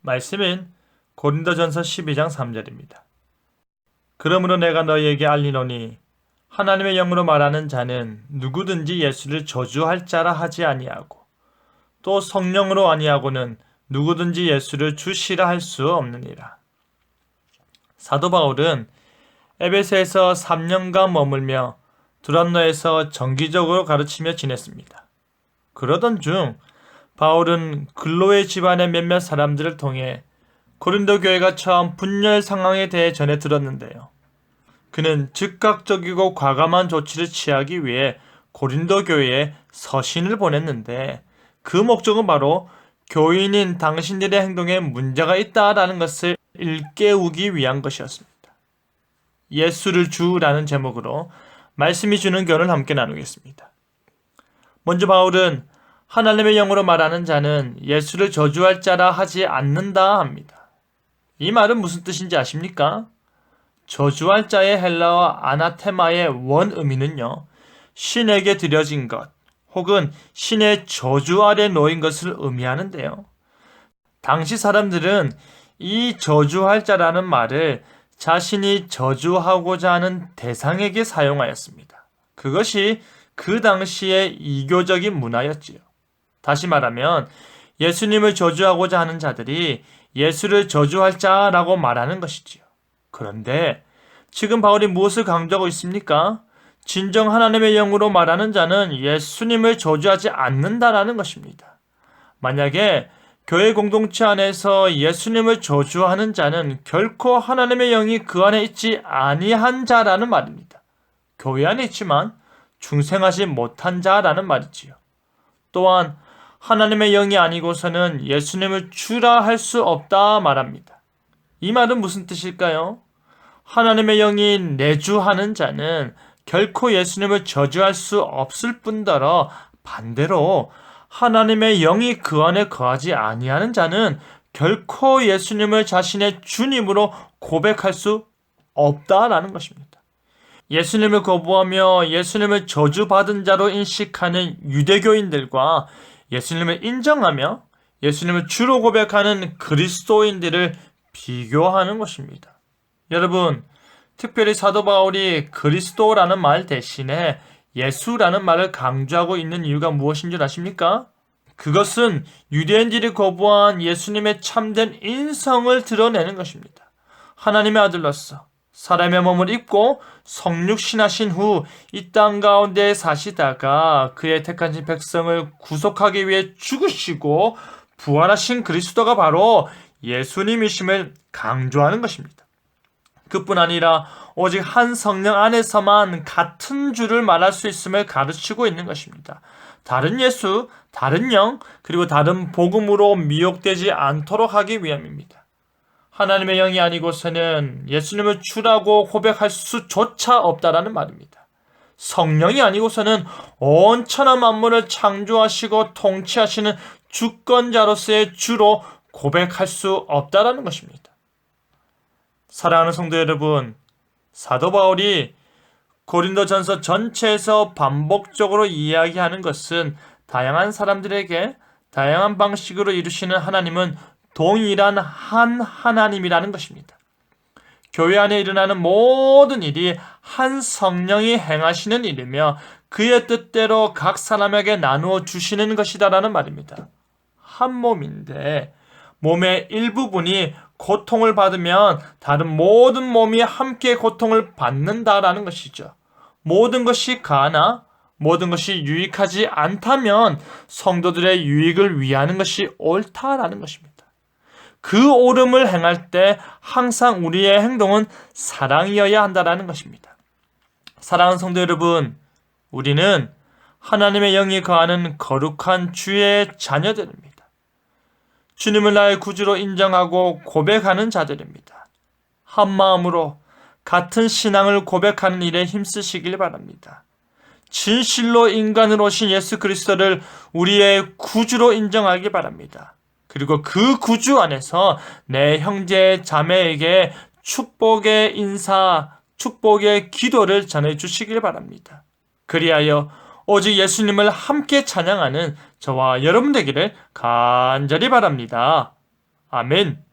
말씀인 고린도전서 12장 3절입니다. 그러므로 내가 너희에게 알리노니 하나님의 영으로 말하는 자는 누구든지 예수를 저주할 자라 하지 아니하고 또 성령으로 아니하고는 누구든지 예수를 주시라 할 수 없느니라. 사도 바울은 에베소에서 3년간 머물며 두란노에서 정기적으로 가르치며 지냈습니다. 그러던 중 바울은 근로의 집안의 몇몇 사람들을 통해 고린도 교회가 처한 분열 상황에 대해 전해 들었는데요. 그는 즉각적이고 과감한 조치를 취하기 위해 고린도 교회에 서신을 보냈는데 그 목적은 바로 교인인 당신들의 행동에 문제가 있다라는 것을 일깨우기 위한 것이었습니다. 예수를 주라는 제목으로 말씀이 주는 교훈을 함께 나누겠습니다. 먼저 바울은 하나님의 영으로 말하는 자는 예수를 저주할 자라 하지 않는다 합니다. 이 말은 무슨 뜻인지 아십니까? 저주할 자의 헬라어 아나테마의 원 의미는요, 신에게 드려진 것 혹은 신의 저주 아래 놓인 것을 의미하는데요. 당시 사람들은 이 저주할 자라는 말을 자신이 저주하고자 하는 대상에게 사용하였습니다. 그것이 그 당시의 이교적인 문화였지요. 다시 말하면 예수님을 저주하고자 하는 자들이 예수를 저주할 자라고 말하는 것이지요. 그런데 지금 바울이 무엇을 강조하고 있습니까? 진정 하나님의 영으로 말하는 자는 예수님을 저주하지 않는다라는 것입니다. 만약에 교회 공동체 안에서 예수님을 저주하는 자는 결코 하나님의 영이 그 안에 있지 아니한 자라는 말입니다. 교회 안에 있지만 중생하지 못한 자라는 말이지요. 또한 하나님의 영이 아니고서는 예수님을 주라 할 수 없다 말합니다. 이 말은 무슨 뜻일까요? 하나님의 영이 내주하는 자는 결코 예수님을 저주할 수 없을 뿐더러 반대로 하나님의 영이 그 안에 거하지 아니하는 자는 결코 예수님을 자신의 주님으로 고백할 수 없다라는 것입니다. 예수님을 거부하며 예수님을 저주받은 자로 인식하는 유대교인들과 예수님을 인정하며 예수님을 주로 고백하는 그리스도인들을 비교하는 것입니다. 여러분, 특별히 사도 바울이 그리스도라는 말 대신에 예수라는 말을 강조하고 있는 이유가 무엇인 줄 아십니까? 그것은 유대인들이 거부한 예수님의 참된 인성을 드러내는 것입니다. 하나님의 아들로서 사람의 몸을 입고 성육신하신 후 이 땅 가운데 사시다가 그의 택하신 백성을 구속하기 위해 죽으시고 부활하신 그리스도가 바로 예수님이심을 강조하는 것입니다. 그뿐 아니라 오직 한 성령 안에서만 같은 주를 말할 수 있음을 가르치고 있는 것입니다. 다른 예수, 다른 영, 그리고 다른 복음으로 미혹되지 않도록 하기 위함입니다. 하나님의 영이 아니고서는 예수님을 주라고 고백할 수조차 없다라는 말입니다. 성령이 아니고서는 온 천하 만물을 창조하시고 통치하시는 주권자로서의 주로 고백할 수 없다라는 것입니다. 사랑하는 성도 여러분, 사도 바울이 고린도전서 전체에서 반복적으로 이야기하는 것은 다양한 사람들에게 다양한 방식으로 이루시는 하나님은 동일한 한 하나님이라는 것입니다. 교회 안에 일어나는 모든 일이 한 성령이 행하시는 일이며 그의 뜻대로 각 사람에게 나누어 주시는 것이다라는 말입니다. 한 몸인데 몸의 일부분이 고통을 받으면 다른 모든 몸이 함께 고통을 받는다라는 것이죠. 모든 것이 가나 모든 것이 유익하지 않다면 성도들의 유익을 위하는 것이 옳다라는 것입니다. 그 옳음을 행할 때 항상 우리의 행동은 사랑이어야 한다라는 것입니다. 사랑하는 성도 여러분, 우리는 하나님의 영이 거하는 거룩한 주의 자녀들입니다. 주님을 나의 구주로 인정하고 고백하는 자들입니다. 한 마음으로 같은 신앙을 고백하는 일에 힘쓰시길 바랍니다. 진실로 인간으로 오신 예수 그리스도를 우리의 구주로 인정하기 바랍니다. 그리고 그 구주 안에서 내 형제 자매에게 축복의 인사, 축복의 기도를 전해주시길 바랍니다. 그리하여 오직 예수님을 함께 찬양하는 저와 여러분 되기를 간절히 바랍니다. 아멘.